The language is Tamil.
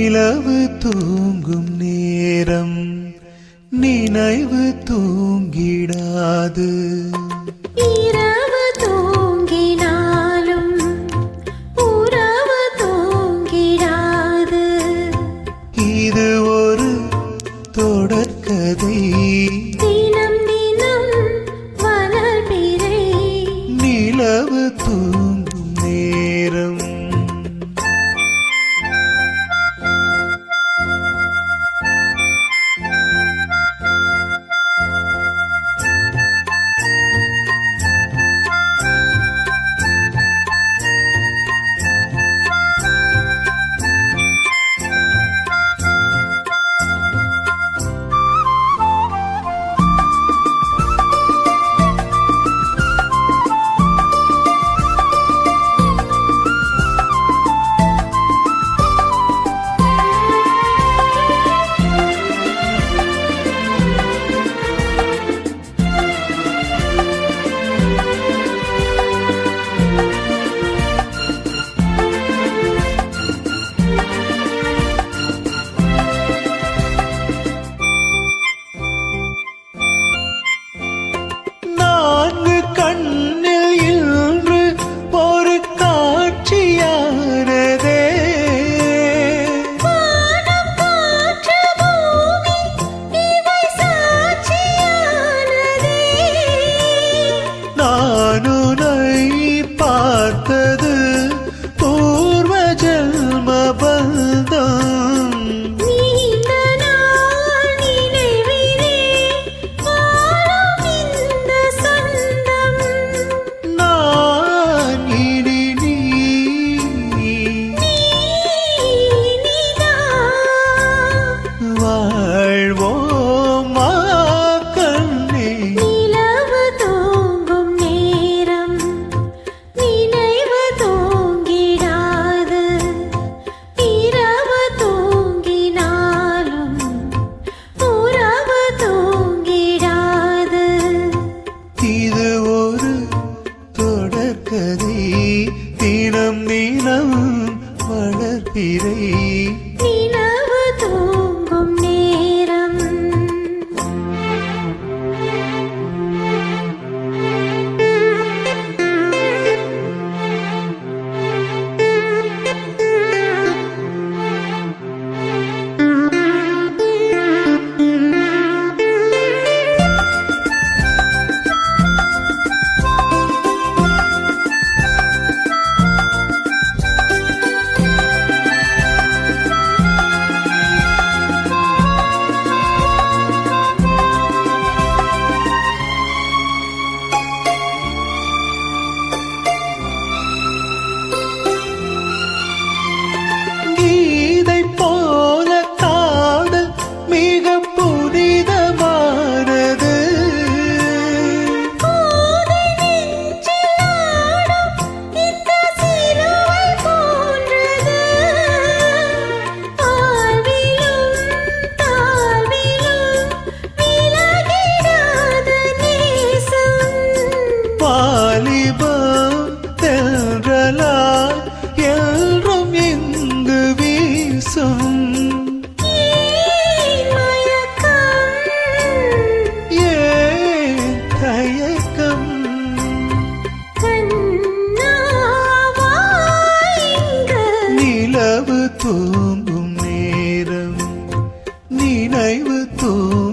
நிலவு தூங்கும் நேரம் நினைவு தூங்கிடாது. இரவு தூங்கினாலும் உறவு தூங்கிடாது. இது ஒரு தொடர்கதை, தினம் தினம் வளர்பிறை. நிலவு தூங்கும் நேரம். பார்த்தது பூர்வ ஜென்ம பந்தம். நீண்ட நாள் நினைவிலே வாழும் இந்த சொந்தம். நான் இனி நீதான் வாழ்வோமா கண்ணே. நிலவு தூங்கும் நேரம் நினைவு தூங்கிடாது. இரவு தூங்கினாலும் உறவு தூங்கிடாது. இது ஒரு தொடர்கதை, தினம் தினம் வளர்பிறை. நிலவு தூங்கும் நேரம். கீதை போல காதல் மிக புனிதமானது. கோதை நெஞ்சில் ஆடும் இந்த சிலுவை போன்றது. வாழ்விலும் தாழ்விலும் விலகிடாத நேசம். வாலிபம் தென்றலாய் என்றும் இங்கு வீசும். ஏன் மயக்கம்? ஏன் தயக்கம்? கண்ணாவா இங்கு? நிலவு தூங்கும் நேரம் நினைவு தூங்கும்